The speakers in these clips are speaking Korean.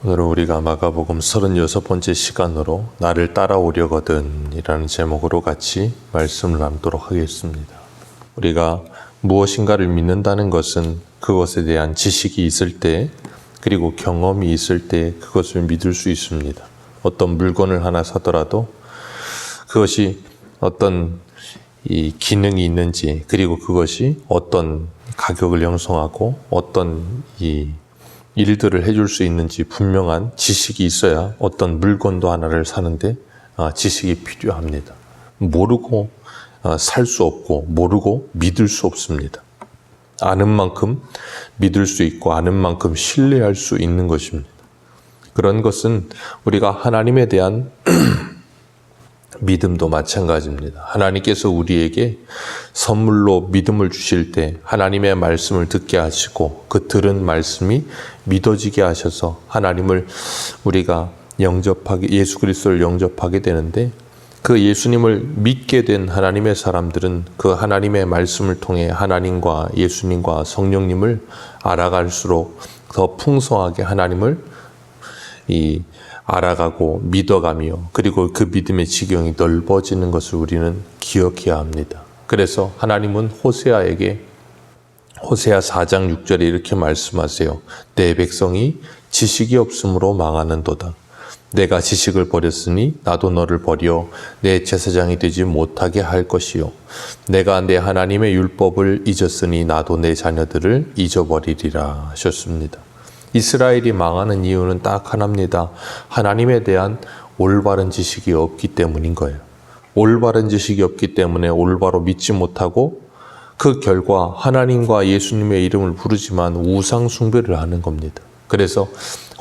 오늘은 우리가 마가복음 36번째 시간으로 나를 따라오려거든 이라는 제목으로 같이 말씀을 나누도록 하겠습니다. 우리가 무엇인가를 믿는다는 것은 그것에 대한 지식이 있을 때 그리고 경험이 있을 때 그것을 믿을 수 있습니다. 어떤 물건을 하나 사더라도 그것이 어떤 이 기능이 있는지 그리고 그것이 어떤 가격을 형성하고 어떤 이 일들을 해줄 수 있는지 분명한 지식이 있어야 어떤 물건도 하나를 사는데 지식이 필요합니다. 모르고 살 수 없고 모르고 믿을 수 없습니다. 아는 만큼 믿을 수 있고 아는 만큼 신뢰할 수 있는 것입니다. 그런 것은 우리가 하나님에 대한 믿음도 마찬가지입니다. 하나님께서 우리에게 선물로 믿음을 주실 때 하나님의 말씀을 듣게 하시고 그 들은 말씀이 믿어지게 하셔서 하나님을 우리가 영접하게, 예수 그리스도를 영접하게 되는데 그 예수님을 믿게 된 하나님의 사람들은 그 하나님의 말씀을 통해 하나님과 예수님과 성령님을 알아갈수록 더 풍성하게 하나님을 알아가고 믿어가며 그리고 그 믿음의 지경이 넓어지는 것을 우리는 기억해야 합니다. 그래서 하나님은 호세아에게 호세아 4장 6절에 이렇게 말씀하세요. 내 백성이 지식이 없으므로 망하는도다. 내가 지식을 버렸으니 나도 너를 버려 내 제사장이 되지 못하게 할 것이요. 내가 내 하나님의 율법을 잊었으니 나도 내 자녀들을 잊어버리리라 하셨습니다. 이스라엘이 망하는 이유는 딱 하나입니다. 하나님에 대한 올바른 지식이 없기 때문인 거예요. 올바른 지식이 없기 때문에 올바로 믿지 못하고 그 결과 하나님과 예수님의 이름을 부르지만 우상 숭배를 하는 겁니다. 그래서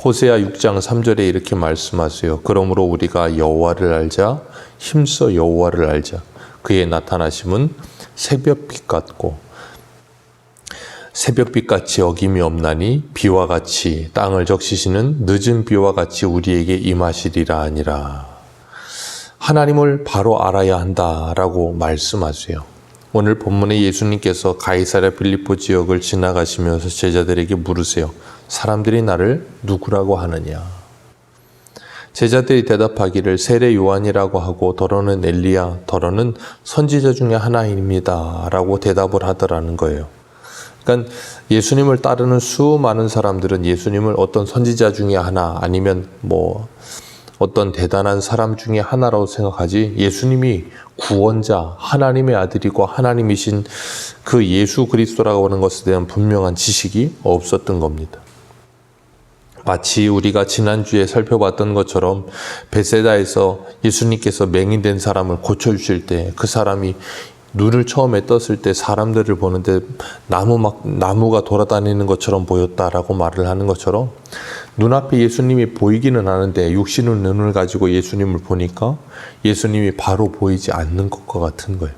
호세아 6장 3절에 이렇게 말씀하세요. 그러므로 우리가 여호와를 알자, 힘써 여호와를 알자. 그의 나타나심은 새벽빛 같고 새벽빛같이 어김이 없나니 비와 같이 땅을 적시시는 늦은 비와 같이 우리에게 임하시리라 하니라. 하나님을 바로 알아야 한다라고 말씀하세요. 오늘 본문에 예수님께서 가이사랴 빌립보 지역을 지나가시면서 제자들에게 물으세요. 사람들이 나를 누구라고 하느냐? 제자들이 대답하기를 세례 요한이라고 하고 더러는 엘리야, 더러는 선지자 중에 하나입니다 라고 대답을 하더라는 거예요. 그러니까 예수님을 따르는 수많은 사람들은 예수님을 어떤 선지자 중에 하나 아니면 어떤 대단한 사람 중에 하나라고 생각하지 예수님이 구원자, 하나님의 아들이고 하나님이신 그 예수 그리스도라고 하는 것에 대한 분명한 지식이 없었던 겁니다. 마치 우리가 지난주에 살펴봤던 것처럼 베세다에서 예수님께서 맹인된 사람을 고쳐주실 때 그 사람이 눈을 처음에 떴을 때 사람들을 보는데 나무가 돌아다니는 것처럼 보였다라고 말을 하는 것처럼 눈앞에 예수님이 보이기는 하는데 육신의 눈을 가지고 예수님을 보니까 예수님이 바로 보이지 않는 것과 같은 거예요.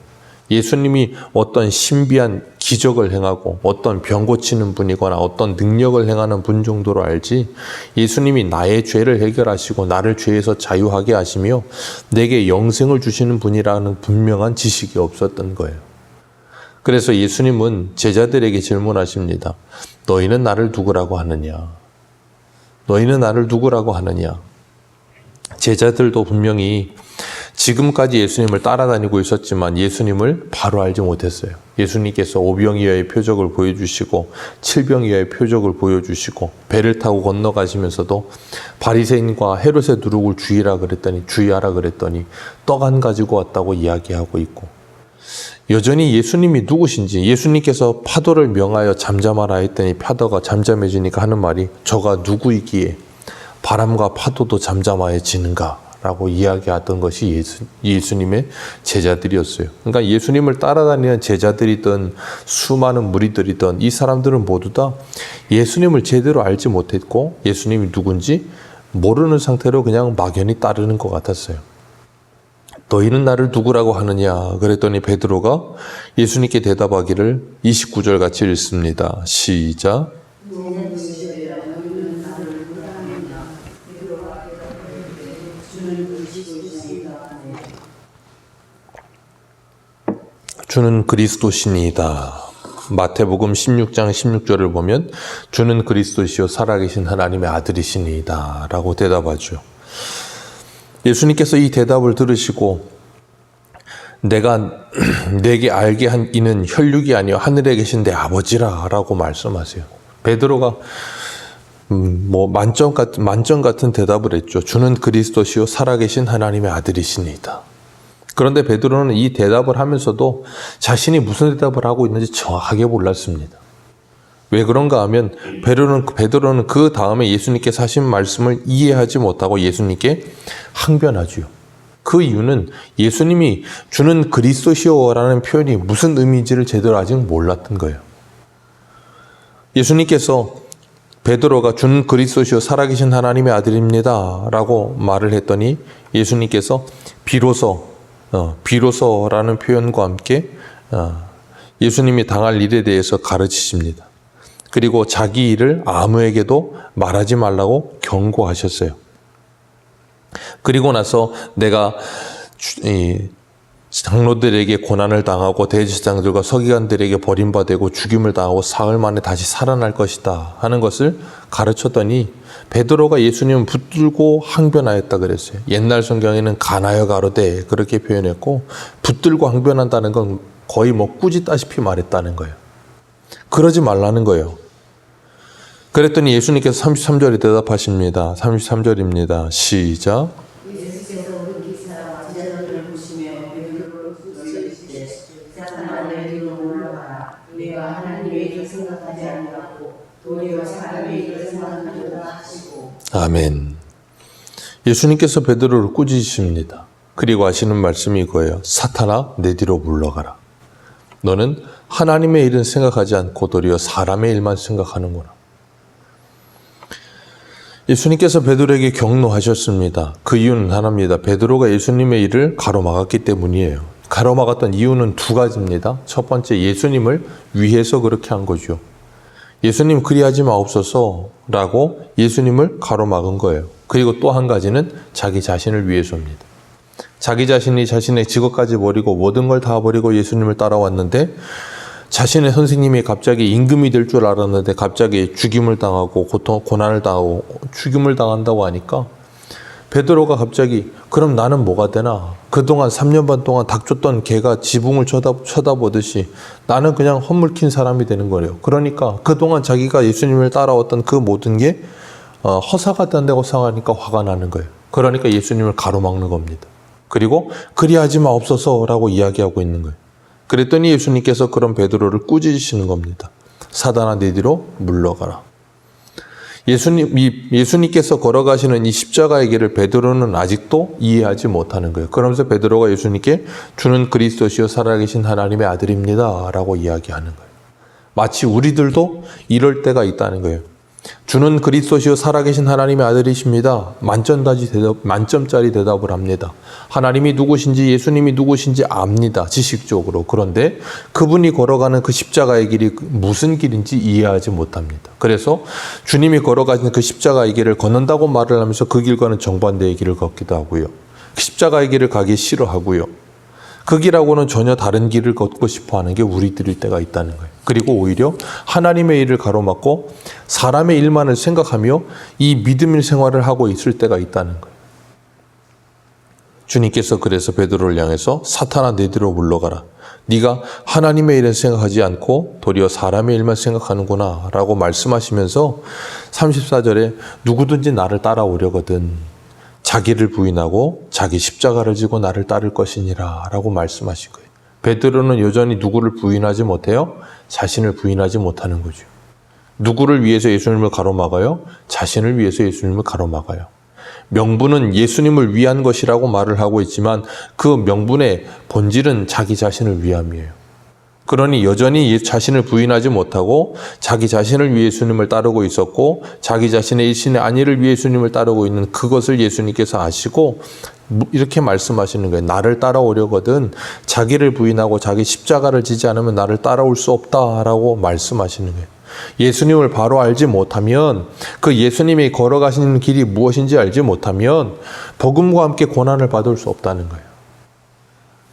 예수님이 어떤 신비한 기적을 행하고 어떤 병 고치는 분이거나 어떤 능력을 행하는 분 정도로 알지 예수님이 나의 죄를 해결하시고 나를 죄에서 자유하게 하시며 내게 영생을 주시는 분이라는 분명한 지식이 없었던 거예요. 그래서 예수님은 제자들에게 질문하십니다. 너희는 나를 누구라고 하느냐? 너희는 나를 누구라고 하느냐? 제자들도 분명히 지금까지 예수님을 따라다니고 있었지만 예수님을 바로 알지 못했어요. 예수님께서 오병이어의 표적을 보여주시고 칠병이어의 표적을 보여주시고 배를 타고 건너가시면서도 바리새인과 헤롯의 누룩을 주의하라 그랬더니 떡 안 가지고 왔다고 이야기하고 있고 여전히 예수님이 누구신지 예수님께서 파도를 명하여 잠잠하라 했더니 파도가 잠잠해지니까 하는 말이 저가 누구이기에 바람과 파도도 잠잠해지는가? 라고 이야기하던 것이 예수님의 제자들이었어요. 그러니까 예수님을 따라다니는 제자들이든 수많은 무리들이든 이 사람들은 모두 다 예수님을 제대로 알지 못했고 예수님이 누군지 모르는 상태로 그냥 막연히 따르는 것 같았어요. 너희는 나를 누구라고 하느냐? 그랬더니 베드로가 예수님께 대답하기를 29절 같이 읽습니다. 시작. 주는 그리스도시니이다. 마태복음 16장 16절을 보면 주는 그리스도시요 살아계신 하나님의 아들이시니이다 라고 대답하죠. 예수님께서 이 대답을 들으시고 내가 내게 알게 한 이는 혈육이 아니요 하늘에 계신 내 아버지라 라고 말씀하세요. 베드로가 만점 같은 대답을 했죠. 주는 그리스도시요 살아계신 하나님의 아들이시니이다. 그런데 베드로는 이 대답을 하면서도 자신이 무슨 대답을 하고 있는지 정확하게 몰랐습니다. 왜 그런가 하면 베드로는 그 다음에 예수님께서 하신 말씀을 이해하지 못하고 예수님께 항변하죠. 그 이유는 예수님이 주는 그리스도시요라는 표현이 무슨 의미인지를 제대로 아직 몰랐던 거예요. 예수님께서 베드로가 주는 그리스도시요 살아계신 하나님의 아들입니다 라고 말을 했더니 예수님께서 비로소라는 표현과 함께 예수님이 당할 일에 대해서 가르치십니다. 그리고 자기 일을 아무에게도 말하지 말라고 경고하셨어요. 그리고 나서 내가 장로들에게 고난을 당하고 대제사장들과 서기관들에게 버림받고 죽임을 당하고 사흘 만에 다시 살아날 것이다 하는 것을 가르쳤더니 베드로가 예수님을 붙들고 항변하였다 그랬어요. 옛날 성경에는 가나여 가로되 그렇게 표현했고 붙들고 항변한다는 건 거의 꾸짖다시피 말했다는 거예요. 그러지 말라는 거예요. 그랬더니 예수님께서 33절에 대답하십니다. 33절입니다. 시작. 아멘. 예수님께서 베드로를 꾸짖으십니다. 그리고 하시는 말씀이 이거예요. 사탄아 내 뒤로 물러가라. 너는 하나님의 일은 생각하지 않고 도리어 사람의 일만 생각하는구나. 예수님께서 베드로에게 경로하셨습니다. 그 이유는 하나입니다. 베드로가 예수님의 일을 가로막았기 때문이에요. 가로막았던 이유는 두 가지입니다. 첫 번째, 예수님을 위해서 그렇게 한 거죠. 예수님 그리하지 마옵소서라고 예수님을 가로막은 거예요. 그리고 또 한 가지는 자기 자신을 위해서입니다. 자기 자신이 자신의 직업까지 버리고 모든 걸 다 버리고 예수님을 따라왔는데 자신의 선생님이 갑자기 임금이 될 줄 알았는데 갑자기 죽임을 당하고 고난을 당하고 죽임을 당한다고 하니까 베드로가 갑자기 그럼 나는 뭐가 되나? 그동안 3년 반 동안 닥쳤던 개가 지붕을 쳐다보듯이 나는 그냥 헛물킨 사람이 되는 거예요. 그러니까 그동안 자기가 예수님을 따라왔던 그 모든 게 허사가 된다고 생각하니까 화가 나는 거예요. 그러니까 예수님을 가로막는 겁니다. 그리고 그리하지 마옵소서라고 이야기하고 있는 거예요. 그랬더니 예수님께서 그런 베드로를 꾸짖으시는 겁니다. 사단아 내 뒤로 물러가라. 예수님께서 걸어가시는 이 십자가의 길을 베드로는 아직도 이해하지 못하는 거예요. 그러면서 베드로가 예수님께 주는 그리스도시요 살아계신 하나님의 아들입니다 라고 이야기하는 거예요. 마치 우리들도 이럴 때가 있다는 거예요. 주는 그리스도시요 살아계신 하나님의 아들이십니다. 만점짜리 대답을 합니다. 하나님이 누구신지 예수님이 누구신지 압니다. 지식적으로. 그런데 그분이 걸어가는 그 십자가의 길이 무슨 길인지 이해하지 못합니다. 그래서 주님이 걸어가신 그 십자가의 길을 걷는다고 말을 하면서 그 길과는 정반대의 길을 걷기도 하고요. 십자가의 길을 가기 싫어하고요. 그 길하고는 전혀 다른 길을 걷고 싶어 하는 게 우리들일 때가 있다는 거예요. 그리고 오히려 하나님의 일을 가로막고 사람의 일만을 생각하며 이 믿음의 생활을 하고 있을 때가 있다는 거예요. 주님께서 그래서 베드로를 향해서 사탄아 내 뒤로 물러가라. 네가 하나님의 일을 생각하지 않고 도리어 사람의 일만 생각하는구나 라고 말씀하시면서 34절에 누구든지 나를 따라오려거든 자기를 부인하고 자기 십자가를 지고 나를 따를 것이니라 라고 말씀하신 거예요. 베드로는 여전히 누구를 부인하지 못해요? 자신을 부인하지 못하는 거죠. 누구를 위해서 예수님을 가로막아요? 자신을 위해서 예수님을 가로막아요. 명분은 예수님을 위한 것이라고 말을 하고 있지만 그 명분의 본질은 자기 자신을 위함이에요. 그러니 여전히 자신을 부인하지 못하고 자기 자신을 위해 예수님을 따르고 있었고 자기 자신의 일신의 안위를 위해 예수님을 따르고 있는 그것을 예수님께서 아시고 이렇게 말씀하시는 거예요. 나를 따라오려거든 자기를 부인하고 자기 십자가를 지지 않으면 나를 따라올 수 없다라고 말씀하시는 거예요. 예수님을 바로 알지 못하면 그 예수님이 걸어가시는 길이 무엇인지 알지 못하면 복음과 함께 고난을 받을 수 없다는 거예요.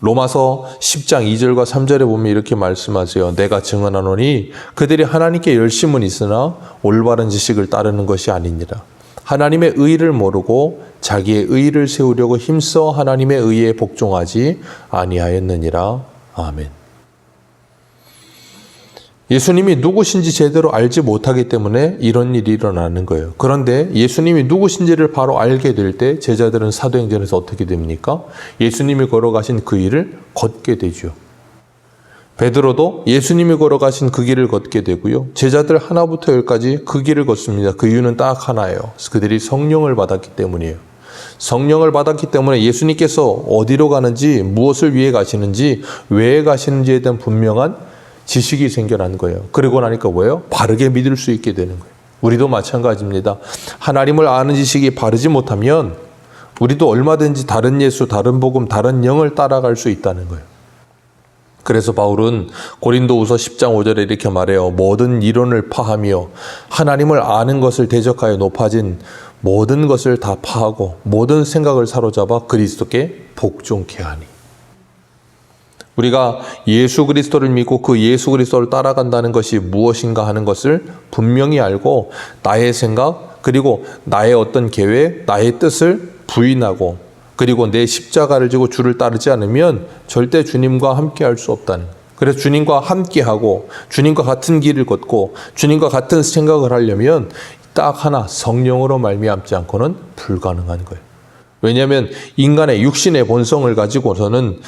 로마서 10장 2절과 3절에 보면 이렇게 말씀하세요. 내가 증언하노니 그들이 하나님께 열심은 있으나 올바른 지식을 따르는 것이 아니니라. 하나님의 의를 모르고 자기의 의를 세우려고 힘써 하나님의 의에 복종하지 아니하였느니라. 아멘. 예수님이 누구신지 제대로 알지 못하기 때문에 이런 일이 일어나는 거예요. 그런데 예수님이 누구신지를 바로 알게 될 때 제자들은 사도행전에서 어떻게 됩니까? 예수님이 걸어가신 그 길을 걷게 되죠. 베드로도 예수님이 걸어가신 그 길을 걷게 되고요. 제자들 하나부터 열까지 그 길을 걷습니다. 그 이유는 딱 하나예요. 그들이 성령을 받았기 때문이에요. 성령을 받았기 때문에 예수님께서 어디로 가는지, 무엇을 위해 가시는지, 왜 가시는지에 대한 분명한 지식이 생겨난 거예요. 그러고 나니까 뭐예요? 바르게 믿을 수 있게 되는 거예요. 우리도 마찬가지입니다. 하나님을 아는 지식이 바르지 못하면 우리도 얼마든지 다른 예수, 다른 복음, 다른 영을 따라갈 수 있다는 거예요. 그래서 바울은 고린도후서 10장 5절에 이렇게 말해요. 모든 이론을 파하며 하나님을 아는 것을 대적하여 높아진 모든 것을 다 파하고 모든 생각을 사로잡아 그리스도께 복종케 하니. 우리가 예수 그리스도를 믿고 그 예수 그리스도를 따라간다는 것이 무엇인가 하는 것을 분명히 알고 나의 생각 그리고 나의 어떤 계획, 나의 뜻을 부인하고 그리고 내 십자가를 지고 주를 따르지 않으면 절대 주님과 함께 할 수 없다는. 그래서 주님과 함께하고 주님과 같은 길을 걷고 주님과 같은 생각을 하려면 딱 하나 성령으로 말미암지 않고는 불가능한 거예요. 왜냐하면 인간의 육신의 본성을 가지고서는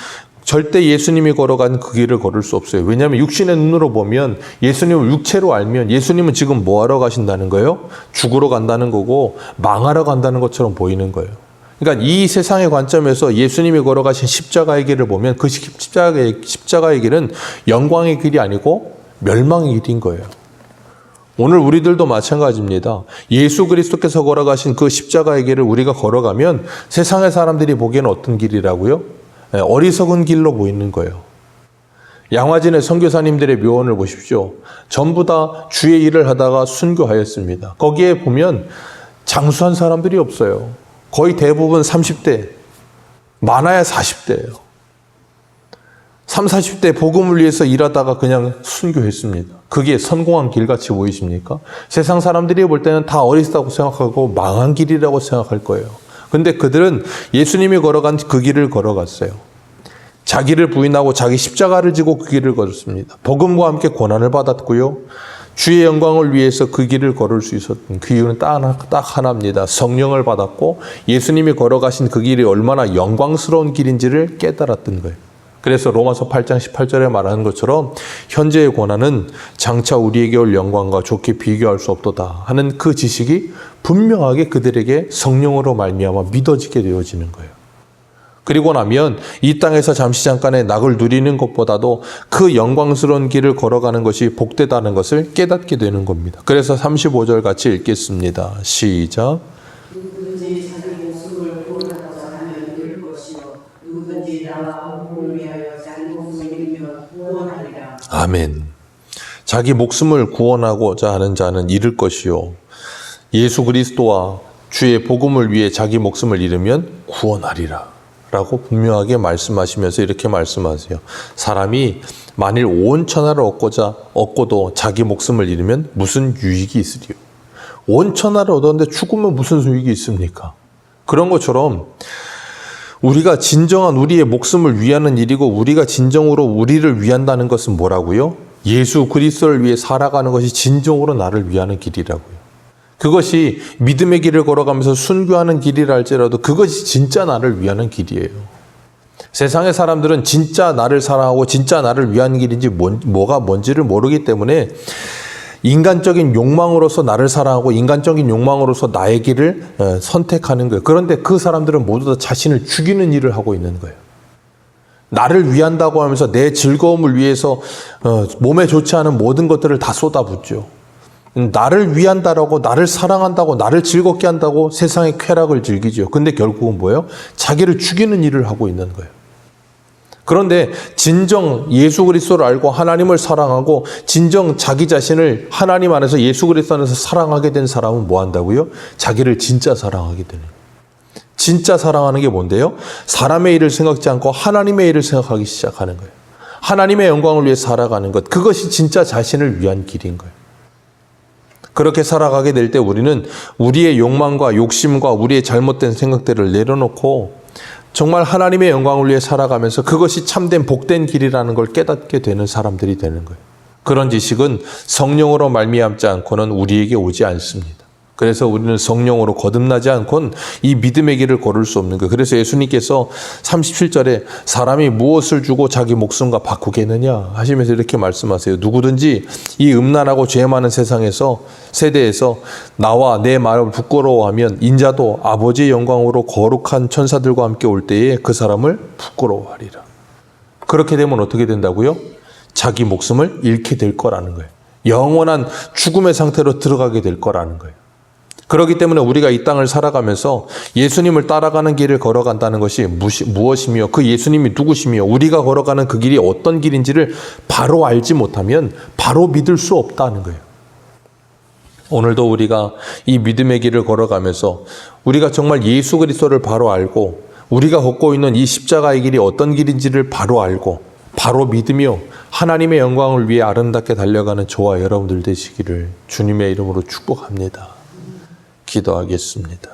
절대 예수님이 걸어간 그 길을 걸을 수 없어요. 왜냐하면 육신의 눈으로 보면 예수님을 육체로 알면 예수님은 지금 뭐 하러 가신다는 거예요? 죽으러 간다는 거고 망하러 간다는 것처럼 보이는 거예요. 그러니까 이 세상의 관점에서 예수님이 걸어가신 십자가의 길을 보면 그 십자가의 길은 영광의 길이 아니고 멸망의 길인 거예요. 오늘 우리들도 마찬가지입니다. 예수 그리스도께서 걸어가신 그 십자가의 길을 우리가 걸어가면 세상의 사람들이 보기에는 어떤 길이라고요? 어리석은 길로 보이는 거예요. 양화진의 선교사님들의 묘언을 보십시오. 전부 다 주의 일을 하다가 순교하였습니다. 거기에 보면 장수한 사람들이 없어요. 거의 대부분 30대, 많아야 40대예요. 30, 40대 복음을 위해서 일하다가 그냥 순교했습니다. 그게 성공한 길같이 보이십니까? 세상 사람들이 볼 때는 다 어리석다고 생각하고 망한 길이라고 생각할 거예요. 근데 그들은 예수님이 걸어간 그 길을 걸어갔어요. 자기를 부인하고 자기 십자가를 지고 그 길을 걸었습니다. 복음과 함께 고난을 받았고요. 주의 영광을 위해서 그 길을 걸을 수 있었던 그 이유는 딱 하나입니다. 성령을 받았고 예수님이 걸어가신 그 길이 얼마나 영광스러운 길인지를 깨달았던 거예요. 그래서 로마서 8장 18절에 말하는 것처럼 현재의 고난은 장차 우리에게 올 영광과 좋게 비교할 수 없도다 하는 그 지식이 분명하게 그들에게 성령으로 말미암아 믿어지게 되어지는 거예요. 그리고 나면 이 땅에서 잠시 잠깐의 낙을 누리는 것보다도 그 영광스러운 길을 걸어가는 것이 복되다는 것을 깨닫게 되는 겁니다. 그래서 35절 같이 읽겠습니다. 시작. 누구든지 자기 목숨을 구원하고자 하면 잃을 것이요 누구든지 나와 복음을 위하여 자기 목숨을 잃으면 구원하리라. 아멘. 자기 목숨을 구원하고자 하는 자는 잃을 것이요 예수 그리스도와 주의 복음을 위해 자기 목숨을 잃으면 구원하리라 라고 분명하게 말씀하시면서 이렇게 말씀하세요. 사람이 만일 온 천하를 얻고도 자기 목숨을 잃으면 무슨 유익이 있으리요? 온 천하를 얻었는데 죽으면 무슨 유익이 있습니까? 그런 것처럼 우리가 진정한 우리의 목숨을 위하는 일이고 우리가 진정으로 우리를 위한다는 것은 뭐라고요? 예수 그리스도를 위해 살아가는 것이 진정으로 나를 위하는 길이라고요. 그것이 믿음의 길을 걸어가면서 순교하는 길이라 할지라도 그것이 진짜 나를 위하는 길이에요. 세상의 사람들은 진짜 나를 사랑하고 진짜 나를 위한 길인지 뭐가 뭔지를 모르기 때문에 인간적인 욕망으로서 나를 사랑하고 인간적인 욕망으로서 나의 길을 선택하는 거예요. 그런데 그 사람들은 모두 다 자신을 죽이는 일을 하고 있는 거예요. 나를 위한다고 하면서 내 즐거움을 위해서 몸에 좋지 않은 모든 것들을 다 쏟아붓죠. 나를 위한다라고 나를 사랑한다고 나를 즐겁게 한다고 세상의 쾌락을 즐기죠. 근데 결국은 뭐예요? 자기를 죽이는 일을 하고 있는 거예요. 그런데 진정 예수 그리스도를 알고 하나님을 사랑하고 진정 자기 자신을 하나님 안에서 예수 그리스도 안에서 사랑하게 된 사람은 뭐 한다고요? 자기를 진짜 사랑하게 되는 거예요. 진짜 사랑하는 게 뭔데요? 사람의 일을 생각지 않고 하나님의 일을 생각하기 시작하는 거예요. 하나님의 영광을 위해 살아가는 것. 그것이 진짜 자신을 위한 길인 거예요. 그렇게 살아가게 될 때 우리는 우리의 욕망과 욕심과 우리의 잘못된 생각들을 내려놓고 정말 하나님의 영광을 위해 살아가면서 그것이 참된 복된 길이라는 걸 깨닫게 되는 사람들이 되는 거예요. 그런 지식은 성령으로 말미암지 않고는 우리에게 오지 않습니다. 그래서 우리는 성령으로 거듭나지 않고는 이 믿음의 길을 걸을 수 없는 거예요. 그래서 예수님께서 37절에 사람이 무엇을 주고 자기 목숨과 바꾸겠느냐 하시면서 이렇게 말씀하세요. 누구든지 이 음란하고 죄 많은 세대에서 나와 내 말을 부끄러워하면 인자도 아버지의 영광으로 거룩한 천사들과 함께 올 때에 그 사람을 부끄러워하리라. 그렇게 되면 어떻게 된다고요? 자기 목숨을 잃게 될 거라는 거예요. 영원한 죽음의 상태로 들어가게 될 거라는 거예요. 그렇기 때문에 우리가 이 땅을 살아가면서 예수님을 따라가는 길을 걸어간다는 것이 무엇이며 그 예수님이 누구시며 우리가 걸어가는 그 길이 어떤 길인지를 바로 알지 못하면 바로 믿을 수 없다는 거예요. 오늘도 우리가 이 믿음의 길을 걸어가면서 우리가 정말 예수 그리스도를 바로 알고 우리가 걷고 있는 이 십자가의 길이 어떤 길인지를 바로 알고 바로 믿으며 하나님의 영광을 위해 아름답게 달려가는 저와 여러분들 되시기를 주님의 이름으로 축복합니다. 기도하겠습니다.